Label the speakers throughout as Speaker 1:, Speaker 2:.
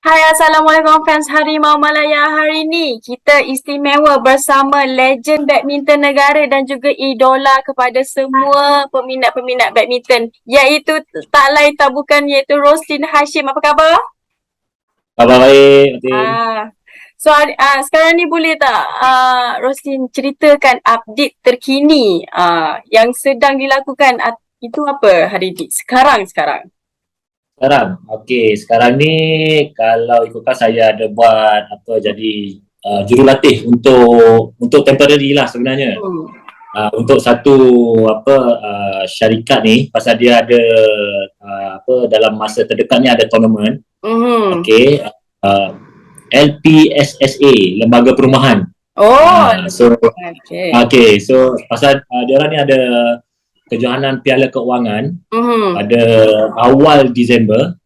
Speaker 1: Hai, Assalamualaikum fans Harimau Malaya. Hari ni kita istimewa bersama legend badminton negara dan juga idola kepada semua peminat-peminat badminton, iaitu tak lain tak bukan iaitu Roslyn Hashim. Apa khabar?
Speaker 2: Khabar baik, Matin.
Speaker 1: Ah, sekarang ni boleh tak Roslyn ceritakan update terkini yang sedang dilakukan, itu apa hari ni? Sekarang.
Speaker 2: Sekarang ni kalau ikutkan saya ada buat jadi jurulatih untuk temporary lah sebenarnya.
Speaker 1: Hmm.
Speaker 2: Untuk satu syarikat ni pasal dia ada dalam masa terdekat ni ada tournament.
Speaker 1: Hmm.
Speaker 2: Okey, uh, LPSSA, Lembaga Perumahan.
Speaker 1: Oh, okay.
Speaker 2: So pasal dia orang ni ada kejohanan Piala Keuangan pada awal Disember.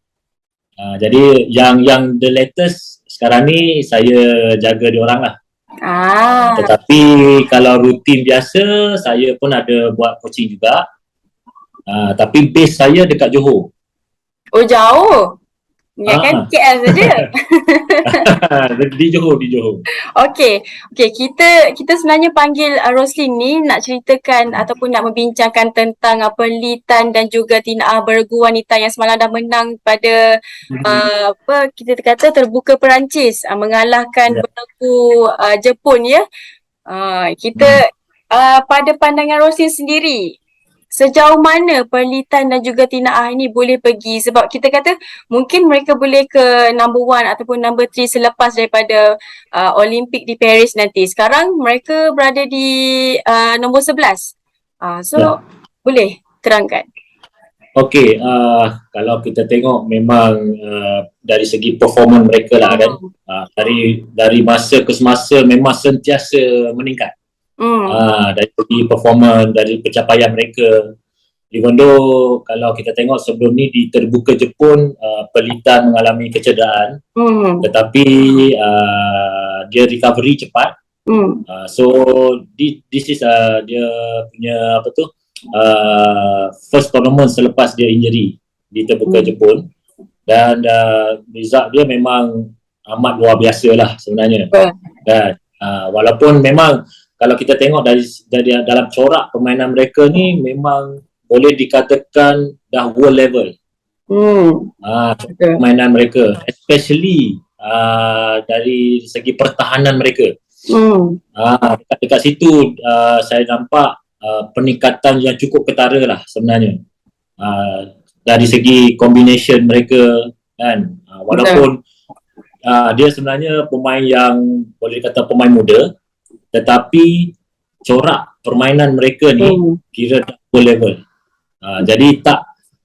Speaker 2: Jadi yang the latest sekarang ni saya jaga dia orang lah. Tetapi kalau rutin biasa saya pun ada buat coaching juga. Tapi base saya dekat Johor.
Speaker 1: Oh, jauh. Ingatkan KL saja.
Speaker 2: Di Johor.
Speaker 1: Okey, kita sebenarnya panggil Roslyn ni nak ceritakan ataupun nak membincangkan tentang Perlitan dan juga Tina Ah bergu wanita yang semalam dah menang pada kita kata terbuka Perancis, mengalahkan bergu Jepun ya. Kita pada pandangan Roslyn sendiri, sejauh mana Perlitan dan juga Tina Ah ini boleh pergi, sebab kita kata mungkin mereka boleh ke number 1 ataupun number 3 selepas daripada Olimpik di Paris nanti. Sekarang mereka berada di nombor 11. Boleh terangkan.
Speaker 2: Okey, kalau kita tengok memang dari segi performance mereka lah kan, dari masa ke semasa memang sentiasa meningkat. Dari segi performance, dari pencapaian mereka. Even though kalau kita tengok sebelum ni di terbuka Jepun, Perlitan mengalami kecederaan, tetapi dia recovery cepat. So this is dia punya first tournament selepas dia injury di terbuka Jepun, dan result dia memang amat luar biasa lah sebenarnya. Dan walaupun memang kalau kita tengok dari dalam corak permainan mereka ni memang boleh dikatakan dah world level. Permainan mereka, especially dari segi pertahanan mereka. Dekat situ saya nampak peningkatan yang cukup ketara lah sebenarnya. Dari segi combination mereka kan, walaupun dia sebenarnya pemain yang boleh kata pemain muda, tetapi corak permainan mereka ni kira world level. Jadi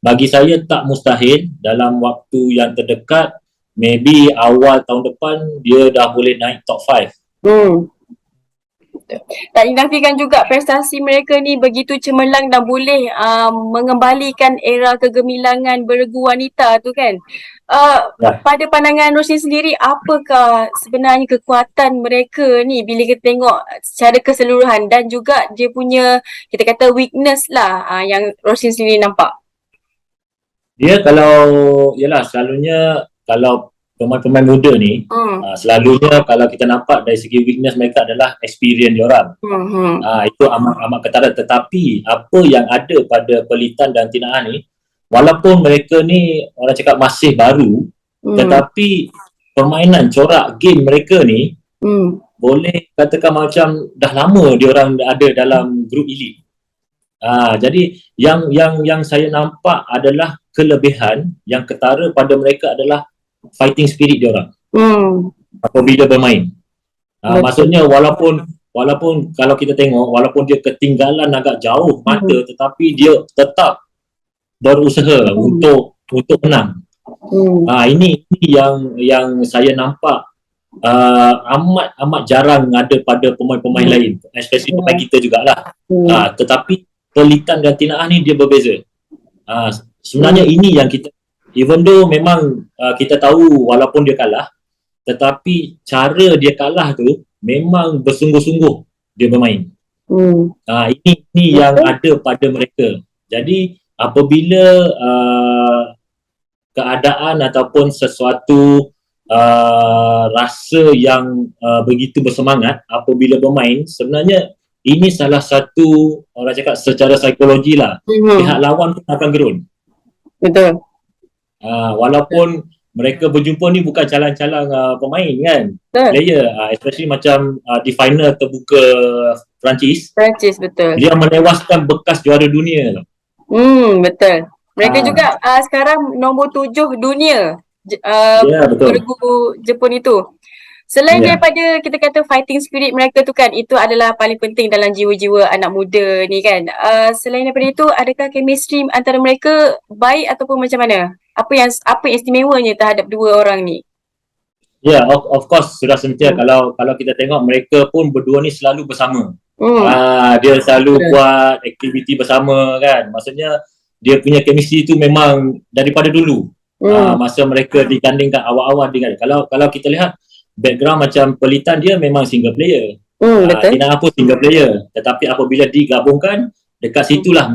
Speaker 2: bagi saya tak mustahil dalam waktu yang terdekat, maybe awal tahun depan dia dah boleh naik top 5.
Speaker 1: Tak dinafikan juga prestasi mereka ni begitu cemerlang dan boleh mengembalikan era kegemilangan bergu wanita tu kan. Pada pandangan Roslyn sendiri, apakah sebenarnya kekuatan mereka ni bila kita tengok secara keseluruhan, dan juga dia punya kita kata weakness lah yang Roslyn sendiri nampak?
Speaker 2: Dia selalunya kalau pemain-pemain muda ni selalunya kalau kita nampak dari segi weakness mereka adalah experience diorang. Itu amat ketara. Tetapi apa yang ada pada Perlitan dan Tina Ah ni, walaupun mereka ni orang cakap masih baru, tetapi permainan corak game mereka ni boleh katakan macam dah lama diorang ada dalam grup elite. Jadi yang saya nampak adalah kelebihan yang ketara pada mereka adalah fighting spirit diorang apabila bermain. Maksudnya walaupun kalau kita tengok, walaupun dia ketinggalan agak jauh mata, tetapi dia tetap berusaha untuk menang. Ini yang saya nampak amat jarang ada pada pemain-pemain lain, especially pemain kita jugalah. Tetapi Perlitan dan Tina Ah ni dia berbeza. Sebenarnya ini yang kita, even though memang kita tahu walaupun dia kalah, tetapi cara dia kalah tu memang bersungguh-sungguh dia bermain. Ini yang ada pada mereka. Jadi apabila keadaan ataupun sesuatu rasa yang begitu bersemangat apabila bermain, sebenarnya ini salah satu orang cakap secara psikologi lah, pihak lawan pun akan gerun.
Speaker 1: Betul.
Speaker 2: Walaupun mereka berjumpa ni bukan calang-calang pemain kan, player, especially macam di final terbuka Perancis,
Speaker 1: betul.
Speaker 2: Dia menewaskan bekas juara dunia tu.
Speaker 1: Betul. Mereka juga sekarang nombor 7 dunia bergu Jepun itu. Selain daripada kita kata fighting spirit mereka tu kan, itu adalah paling penting dalam jiwa-jiwa anak muda ni kan. Selain daripada itu, adakah chemistry antara mereka baik ataupun macam mana? Apa yang istimewanya terhadap dua orang ni?
Speaker 2: Of course sudah semestinya kalau kita tengok mereka pun berdua ni selalu bersama. Dia selalu buat aktiviti bersama kan. Maksudnya dia punya chemistry tu memang daripada dulu. Masa mereka digandingkan awal-awal kalau kita lihat background macam Pelitan, dia memang single player. Tina pun single player. Tetapi apabila digabungkan, dekat situlah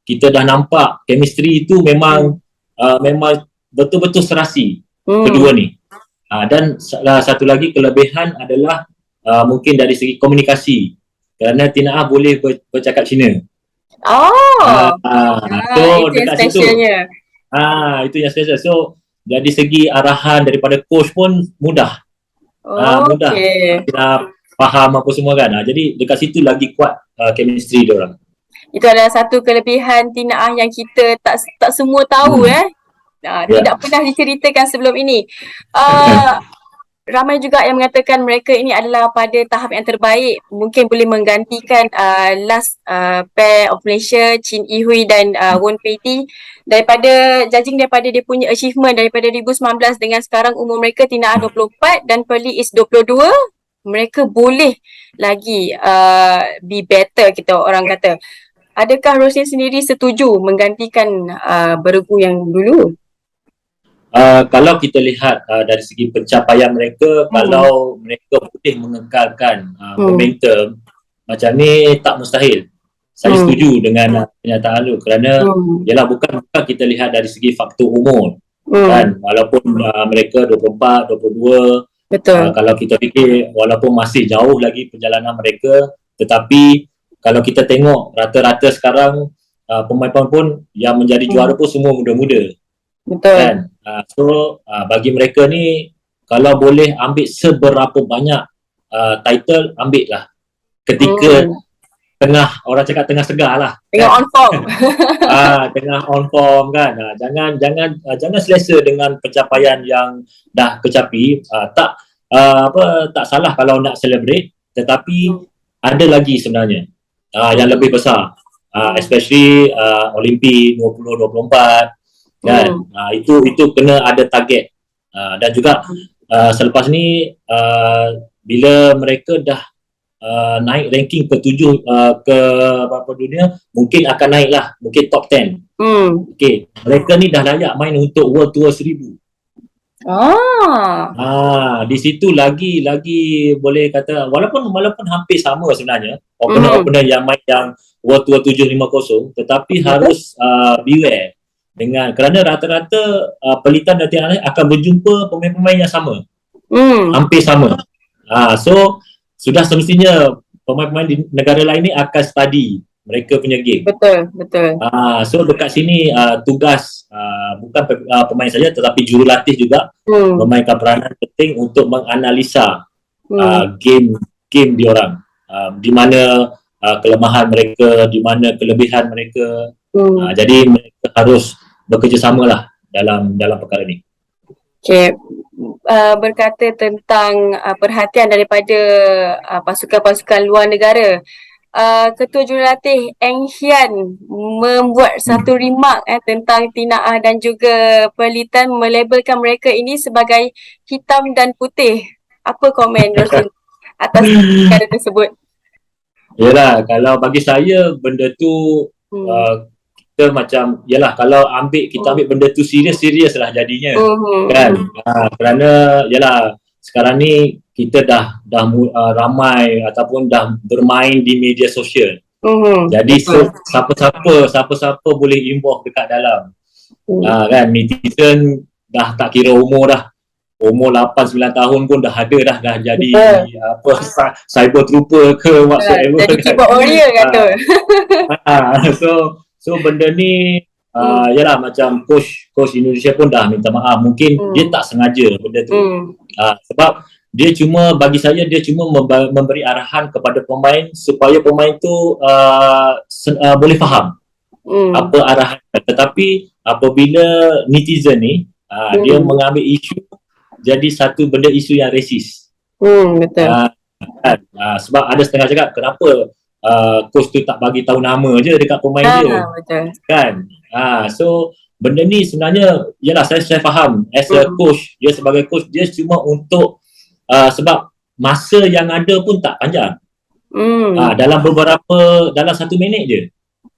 Speaker 2: kita dah nampak chemistry itu memang betul-betul serasi kedua ni. Dan satu lagi kelebihan adalah mungkin dari segi komunikasi. Kerana Tina boleh bercakap Cina.
Speaker 1: So dekat situ.
Speaker 2: Itu yang special. So dari segi arahan daripada coach pun mudah. Mudah kita faham apa semua kan. Jadi dekat situ lagi kuat chemistry dia orang.
Speaker 1: Itu adalah satu kelebihan Tina yang kita tak semua tahu tidak pernah diceritakan sebelum ini. Ramai juga yang mengatakan mereka ini adalah pada tahap yang terbaik, mungkin boleh menggantikan last pair of Malaysia, Chin Yi Hui dan Won Pei Ti. Daripada dia punya achievement daripada 2019 dengan sekarang umur mereka Tina 24 dan Pearly is 22, mereka boleh lagi be better, kita orang kata. Adakah Roslyn sendiri setuju menggantikan bergu yang dulu?
Speaker 2: Kalau kita lihat dari segi pencapaian mereka, kalau mereka boleh mengekalkan momentum macam ni, tak mustahil. Saya setuju dengan pernyataan lu kerana ialah bukan kita lihat dari segi faktor umur kan, walaupun mereka 24, 22, kalau kita fikir walaupun masih jauh lagi perjalanan mereka, tetapi kalau kita tengok rata-rata sekarang pemain pun yang menjadi juara pun semua muda-muda. Kan? Bagi mereka ni, kalau boleh ambil seberapa banyak title, ambil lah ketika orang cakap tengah segar lah,
Speaker 1: tengah on form.
Speaker 2: Tengah on form kan. Jangan selesa dengan pencapaian yang dah kecapi. Tak salah kalau nak celebrate, tetapi ada lagi sebenarnya yang lebih besar, especially Olimpik 2024 kan. Itu kena ada target. Dan juga selepas ni bila mereka dah naik ranking ke-7 ke berapa dunia, mungkin akan naik lah, mungkin top 10. Okay. Mereka ni dah layak main untuk World Tour 1000. Di situ lagi boleh kata walaupun hampir sama sebenarnya opener yang main yang World Tour 750, tetapi harus beware dengan kerana rata-rata Pelitan dan Tina akan berjumpa pemain-pemain yang sama. Hampir sama. So sudah semestinya pemain-pemain di negara lain ni akan study mereka punya game. Betul. So dekat sini tugas bukan pemain saja tetapi jurulatih juga memainkan peranan penting untuk menganalisa game diorang. Di mana kelemahan mereka, di mana kelebihan mereka. Jadi mereka harus bekerjasama lah dalam perkara ni.
Speaker 1: Okay. Berkata tentang perhatian daripada pasukan-pasukan luar negara, Ketua Jurulatih Eng Hian membuat satu remark tentang Tina dan juga Pelitan, melabelkan mereka ini sebagai hitam dan putih. Apa komen Roslyn atas perkara tersebut?
Speaker 2: Yalah, kalau bagi saya benda tu kita macam, yalah kalau kita ambil benda tu serius lah jadinya kan. Kerana yalah sekarang ni kita dah ramai ataupun dah bermain di media sosial. Jadi siapa-siapa boleh involve dekat dalam. Kan netizen dah tak kira umur dah. umur 8-9 tahun pun dah ada dah jadi apa cyber trooper ke whatsoever
Speaker 1: jadi keyboard warrior kata.
Speaker 2: So benda ni yalah macam coach Indonesia pun dah minta maaf, mungkin dia tak sengaja benda tu. Sebab dia cuma, bagi saya dia cuma memberi arahan kepada pemain supaya pemain tu boleh faham apa arahan. Tetapi apabila netizen ni dia mengambil isu jadi satu benda isu yang resis.
Speaker 1: Betul.
Speaker 2: Sebab ada setengah cakap kenapa coach tu tak bagi tahu nama je dekat pemain dia.
Speaker 1: Betul.
Speaker 2: Kan? So benda ni sebenarnya yalah saya faham as a coach, dia sebagai coach dia cuma untuk sebab masa yang ada pun tak panjang. Dalam 1 minit je.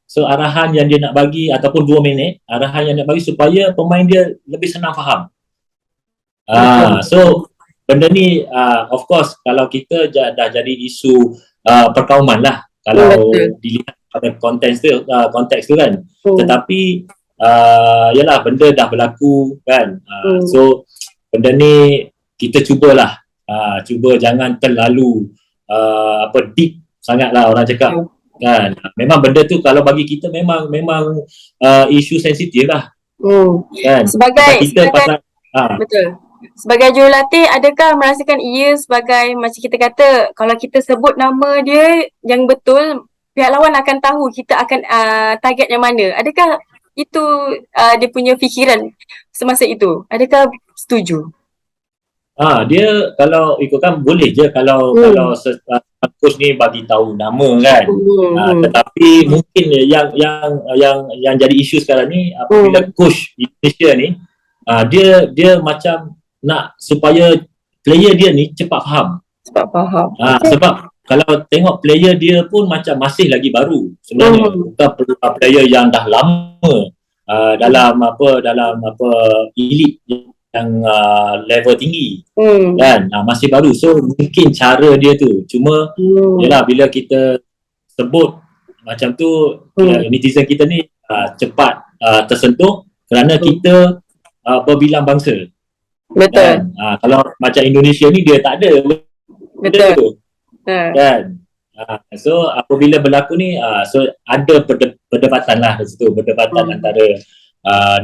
Speaker 2: So arahan yang dia nak bagi ataupun 2 minit, arahan yang nak bagi supaya pemain dia lebih senang faham. So benda ni of course kalau kita dah jadi isu perkauman lah kalau dilihat pada konteks tu kan. Tetapi yalah benda dah berlaku kan. So benda ni kita cubalah cuba jangan terlalu deep sangatlah orang cakap kan. Memang benda tu kalau bagi kita memang isu sensitif lah. Kan? Sebagai
Speaker 1: betul. Sebagai jurulatih, adakah merasakan ia sebagai macam kita kata kalau kita sebut nama dia yang betul, pihak lawan akan tahu kita akan target yang mana? Adakah itu dia punya fikiran semasa itu? Adakah setuju?
Speaker 2: Dia kalau ikutkan boleh je kalau coach ni bagi tahu nama kan. Tetapi mungkin yang jadi isu sekarang ni apabila coach Indonesia ni dia macam nak supaya player dia ni cepat faham. Sebab kalau tengok player dia pun macam masih lagi baru sebenarnya. Bukan player yang dah lama dalam elite yang level tinggi kan, masih baru. So mungkin cara dia tu cuma yalah bila kita sebut macam tu netizen kita ni cepat tersentuh kerana kita berbilang bangsa.
Speaker 1: Betul.
Speaker 2: Kan? Kalau macam Indonesia ni dia tak ada.
Speaker 1: Betul.
Speaker 2: Kan? So apabila berlaku ni so ada perdebatan lah di situ, perdebatan antara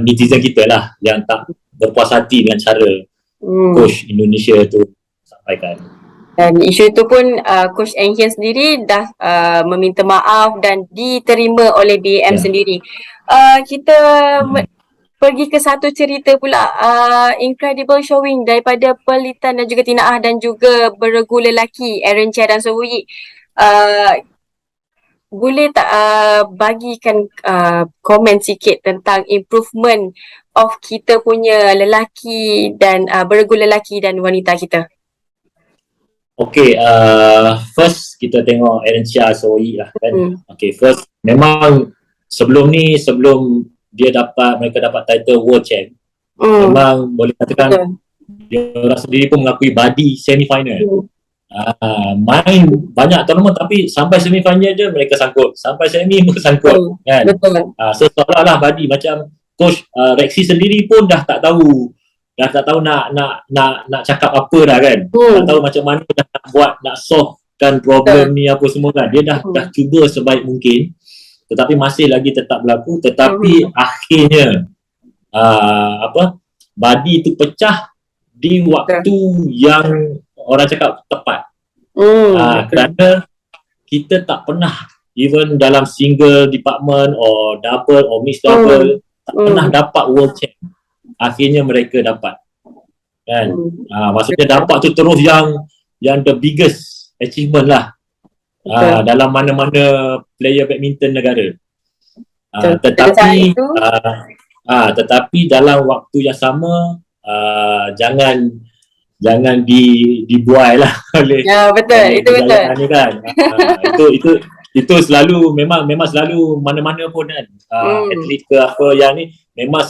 Speaker 2: netizen kita lah yang tak berpuas hati dengan cara coach Indonesia tu sampaikan.
Speaker 1: Dan isu itu pun Coach Eng Hian sendiri dah meminta maaf dan diterima oleh BAM sendiri. Kita pergi ke satu cerita pula, incredible showing daripada Perlitan dan juga Tina Ah dan juga beregu lelaki Aaron Chia dan So Woo Yi. Boleh tak bagikan komen sikit tentang improvement of kita punya lelaki dan beregu lelaki dan wanita kita?
Speaker 2: Okay, first kita tengok Aaron Chia So Woo Yi lah kan. Okay, first memang sebelum mereka dapat title World Champ, memang boleh katakan dia orang sendiri pun mengakui badi semi-final. Main banyak tournament tapi sampai semi-final je mereka sangkut, sampai semi pun sangkut kan. So seolah-olah badi macam coach Rexy sendiri pun dah tak tahu nak cakap apa dah kan. Tak tahu macam mana nak buat, nak solvekan problem ni apa semua kan. Dia dah cuba sebaik mungkin tetapi masih lagi tetap berlaku. Tetapi akhirnya badi itu pecah di waktu yang orang cakap tepat. Kerana kita tak pernah even dalam single department or double or mixed double tak pernah dapat world champ. Akhirnya mereka dapat kan. Maksudnya dapat tu terus yang the biggest achievement lah dalam mana-mana player badminton negara. Tetapi dalam waktu yang sama jangan dibuai lah oleh
Speaker 1: betul, itu betul
Speaker 2: ni kan. Itu selalu memang selalu mana-mana pun kan atlet ke apa yang ni memang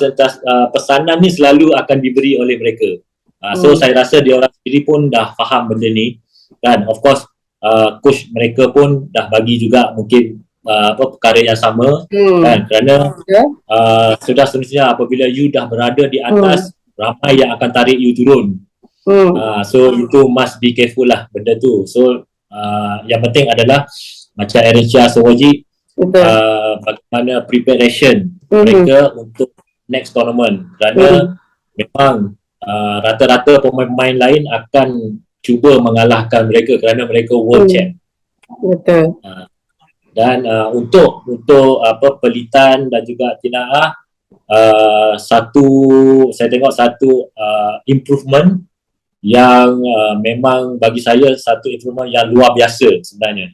Speaker 2: pesanan ni selalu akan diberi oleh mereka. So saya rasa dia orang sendiri pun dah faham benda ni kan. Of course coach mereka pun dah bagi juga mungkin perkara yang sama kan, kerana sudah semestinya apabila you dah berada di atas ramai yang akan tarik you turun. So itu must be careful lah benda tu. So yang penting adalah macam Eritrea Sawaji, bagaimana preparation mereka untuk next tournament, kerana memang rata-rata pemain-pemain lain akan cuba mengalahkan mereka kerana mereka world champ.
Speaker 1: Betul.
Speaker 2: Dan untuk pelitan dan juga Tina saya tengok satu improvement yang memang bagi saya satu improvement yang luar biasa sebenarnya.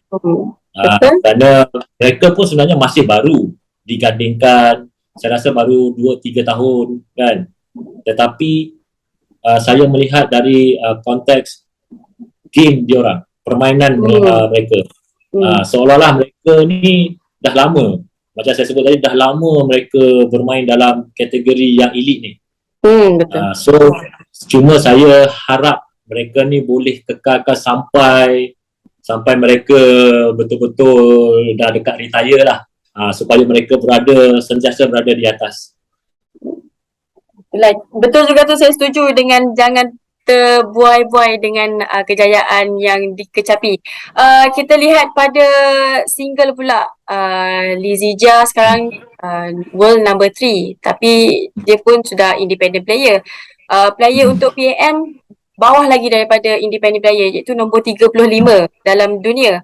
Speaker 2: Kerana mereka pun sebenarnya masih baru digandingkan, saya rasa baru 2-3 tahun kan. Tetapi saya melihat dari konteks game diorang, permainan mereka, seolah-olah mereka ni dah lama, macam saya sebut tadi, dah lama mereka bermain dalam kategori yang elite ni. So cuma saya harap mereka ni boleh kekalkan sampai mereka betul-betul dah dekat retire lah, supaya mereka sentiasa berada di atas.
Speaker 1: Betul juga tu, saya setuju dengan jangan terbuai-buai dengan kejayaan yang dikecapi. Kita lihat pada single pula, Lizzie Jia sekarang world number 3, tapi dia pun sudah independent player. Player untuk PAM bawah lagi daripada independent player, iaitu nombor 35 dalam dunia.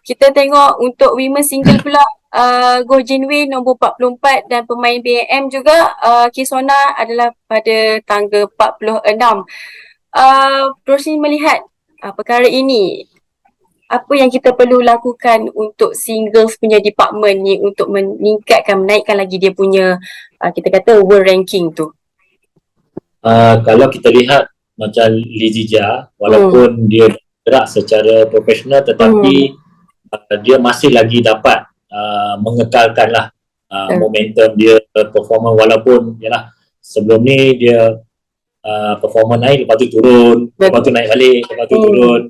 Speaker 1: Kita tengok untuk women single pula, Goh Jin Wei nombor 44 dan pemain PAM juga, Kisona adalah pada tangga 46. Rosli melihat perkara ini, apa yang kita perlu lakukan untuk singles punya department ni untuk menaikkan lagi dia punya kita kata world ranking tu?
Speaker 2: Kalau kita lihat macam Lizzie Jia, walaupun dia gerak secara profesional, tetapi dia masih lagi dapat mengekalkan lah momentum dia, performa, walaupun yalah sebelum ni dia performa naik, lepas tu turun, lepas tu naik balik, lepas tu turun.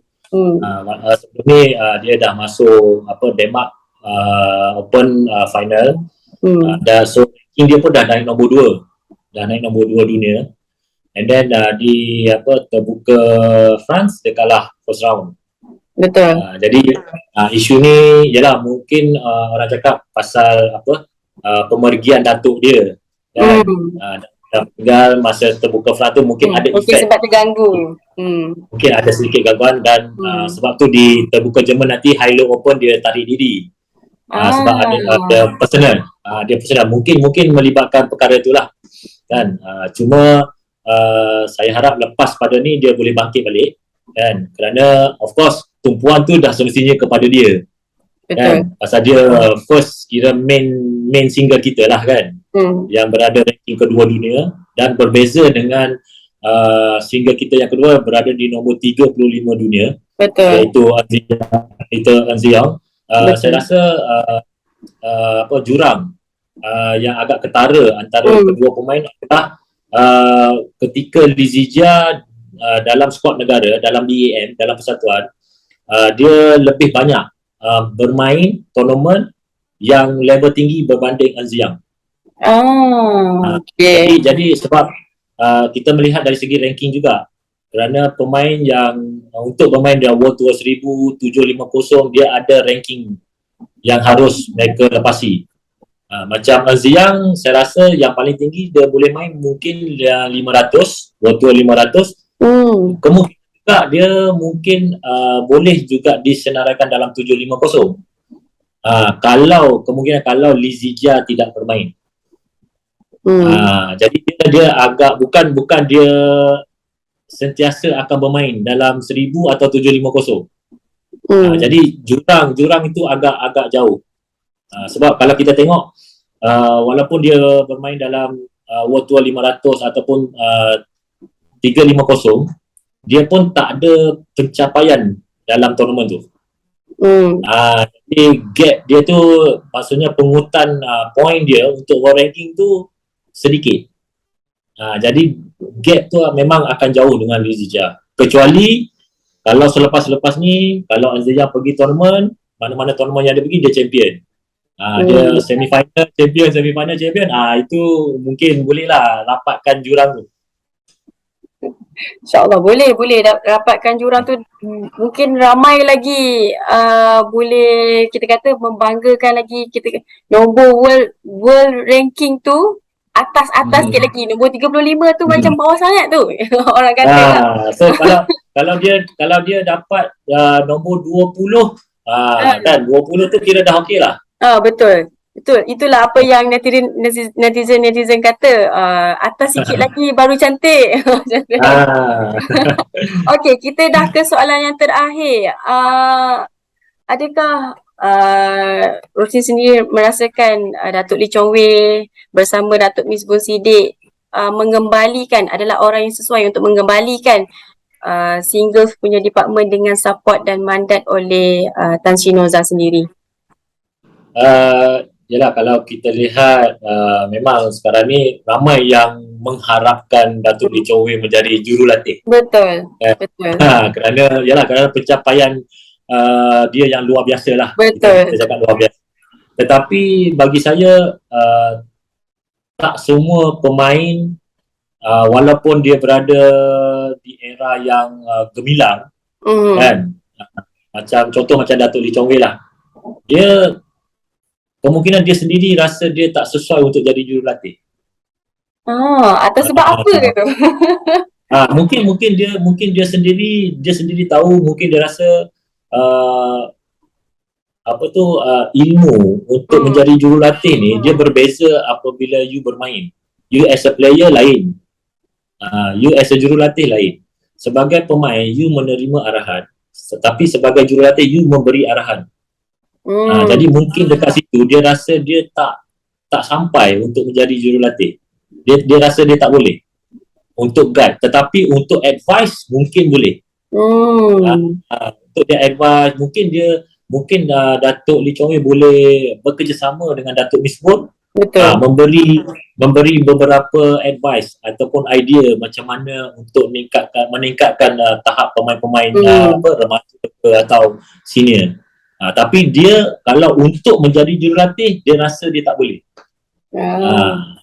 Speaker 2: Sebelum ni dia dah masuk Denmark Open final, dan so ranking dia pun dah naik nombor 2 dunia. And then di terbuka France dia kalah first round.
Speaker 1: Betul.
Speaker 2: Jadi isu ni ialah mungkin orang cakap pasal pemergian datuk dia kan. Tinggal masa terbuka France tu mungkin ada efek.
Speaker 1: Sebab terganggu.
Speaker 2: Mungkin ada sedikit gangguan dan sebab tu di terbuka Jerman nanti Hilo Open dia tarik diri. Sebab ada personal. Dia personal. Mungkin melibatkan perkara itulah kan. Cuma saya harap lepas pada ni dia boleh bangkit balik kan, kerana of course tumpuan tu dah semestinya kepada dia. Betul. Kan, pasal dia first kira main single kita lah kan, yang berada ranking kedua dunia, dan berbeza dengan single kita yang kedua berada di nombor 35 dunia. Betul. Iaitu Anziang. Saya rasa jurang yang agak ketara antara kedua pemain adalah ketika Lizzie Jia dalam skuad negara, dalam DAM, dalam persatuan, dia lebih banyak bermain tournament yang level tinggi berbanding Anziang. Jadi sebab kita melihat dari segi ranking juga, kerana pemain yang untuk bermain di World Tour 1750 dia ada ranking yang harus mereka lepasi. Macam Anziang, saya rasa yang paling tinggi dia boleh main mungkin 500, World Tour 500. Kemungkinan juga dia mungkin boleh juga disenaraikan dalam 750. Kalau Lizzie Jia tidak bermain. Jadi dia agak bukan dia sentiasa akan bermain dalam 1000 atau 750. Jadi jurang itu agak jauh. Sebab kalau kita tengok walaupun dia bermain dalam World Tour 500 ataupun 350, dia pun tak ada pencapaian dalam tournament tu. Jadi gap dia tu, maksudnya pengutan point dia untuk world ranking tu sedikit. Jadi gap tu memang akan jauh dengan Lizzie Jia. Kecuali kalau selepas ni, kalau Anziang pergi tournament, mana-mana tournament yang dia pergi, dia champion. Dia semifinal champion, itu mungkin boleh lah rapatkan jurang tu.
Speaker 1: InsyaAllah boleh dapatkan jurang tu. Mungkin ramai lagi boleh kita kata membanggakan lagi kita nombor world ranking tu atas sikit lagi. Nombor 35 tu macam bawah sangat tu. Orang kata lah.
Speaker 2: So kalau dia dapat nombor 20 kan 20 tu kira dah okey lah.
Speaker 1: Betul. Itulah apa yang netizen kata. Atas sikit lagi baru cantik. Okey, kita dah ke soalan yang terakhir. Adakah Roslin sendiri merasakan Datuk Lee Chong Wei bersama Datuk Miss Bun Sidik mengembalikan, adalah orang yang sesuai untuk mengembalikan Singles punya department dengan support dan mandat oleh Tan Sri Noza sendiri?
Speaker 2: Yalah, kalau kita lihat memang sekarang ni ramai yang mengharapkan Datuk Lee Chong Wei menjadi jurulatih.
Speaker 1: Betul. Betul.
Speaker 2: Kerana pencapaian dia yang luar biasa lah.
Speaker 1: Betul.
Speaker 2: Kita cakap luar biasa. Tetapi bagi saya tak semua pemain walaupun dia berada di era yang gemilang, kan? Contoh macam Datuk Lee Chong Wei lah. Dia kemungkinan dia sendiri rasa dia tak sesuai untuk jadi jurulatih.
Speaker 1: Atau sebab apa tu?
Speaker 2: Mungkin dia sendiri tahu, mungkin dia rasa ilmu untuk menjadi jurulatih ni dia berbeza apabila you bermain. You as a player lain. You as a jurulatih lain. Sebagai pemain you menerima arahan, tetapi sebagai jurulatih you memberi arahan. Jadi mungkin dekat situ dia rasa dia tak sampai untuk menjadi jurulatih. Dia rasa dia tak boleh untuk guide, tetapi untuk advice mungkin boleh. Untuk dia advice mungkin Datuk Lee Chong Wei boleh bekerjasama dengan Datuk Miss Bun, memberi beberapa advice ataupun idea macam mana untuk meningkatkan tahap pemain-pemain remaja atau senior. Tapi dia kalau untuk menjadi jurulatih dia rasa dia tak boleh.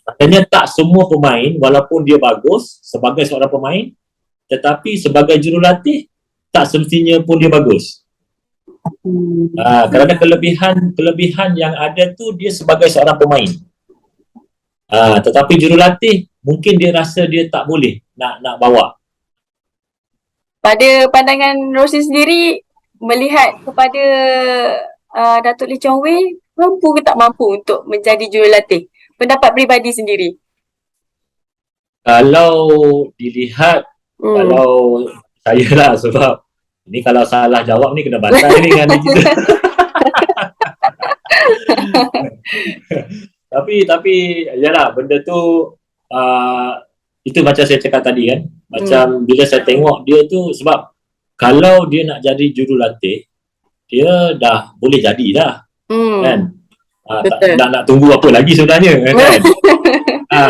Speaker 2: Maknanya tak semua pemain walaupun dia bagus sebagai seorang pemain, tetapi sebagai jurulatih tak semestinya pun dia bagus. Kerana kelebihan yang ada tu dia sebagai seorang pemain. Tetapi jurulatih mungkin dia rasa dia tak boleh nak bawa.
Speaker 1: Pada pandangan Roslin sendiri, melihat kepada Datuk Lee Chong Wei, mampu ke tak mampu untuk menjadi jurulatih? Pendapat peribadi sendiri.
Speaker 2: Kalau dilihat, kalau saya lah, sebab ni kalau salah jawab ni kena bantai ni dengan kita. Tapi yalah, benda tu itu macam saya cakap tadi kan. Macam bila saya tengok dia tu, sebab kalau dia nak jadi jurulatih, dia dah boleh jadi dah. Kan? Nak tunggu apa lagi sebenarnya kan?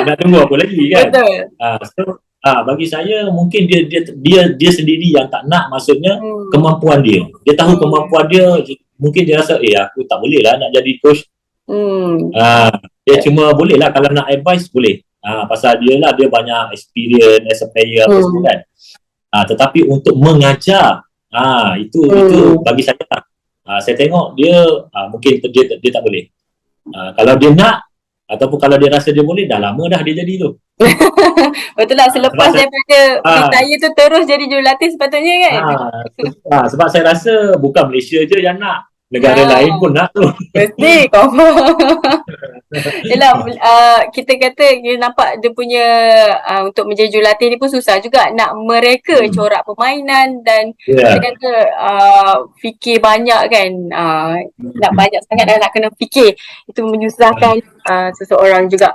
Speaker 2: Nak tunggu apa lagi kan? Betul. Bagi saya mungkin dia sendiri yang tak nak, maksudnya kemampuan dia. Dia tahu kemampuan dia, mungkin dia rasa aku tak boleh lah nak jadi coach. Dia cuma boleh lah kalau nak advice boleh. Pasal dia banyak experience as a player apa semua kan. Tetapi untuk mengajar itu bagi saya saya tengok dia mungkin dia tak boleh. Kalau dia nak ataupun kalau dia rasa dia boleh, dah lama dah dia jadi tu.
Speaker 1: Betul lah, selepas daripada saya tu terus jadi jurulatih sepatutnya kan.
Speaker 2: Sebab saya rasa bukan Malaysia je yang nak, negara lain pun nak tu.
Speaker 1: Mesti Yelah, kita kata kita nampak dia punya untuk menjadi jurulatih ni pun susah juga nak mereka corak permainan dan kita kata fikir banyak kan, nak banyak sangat dan nak kena fikir, itu menyusahkan seseorang juga.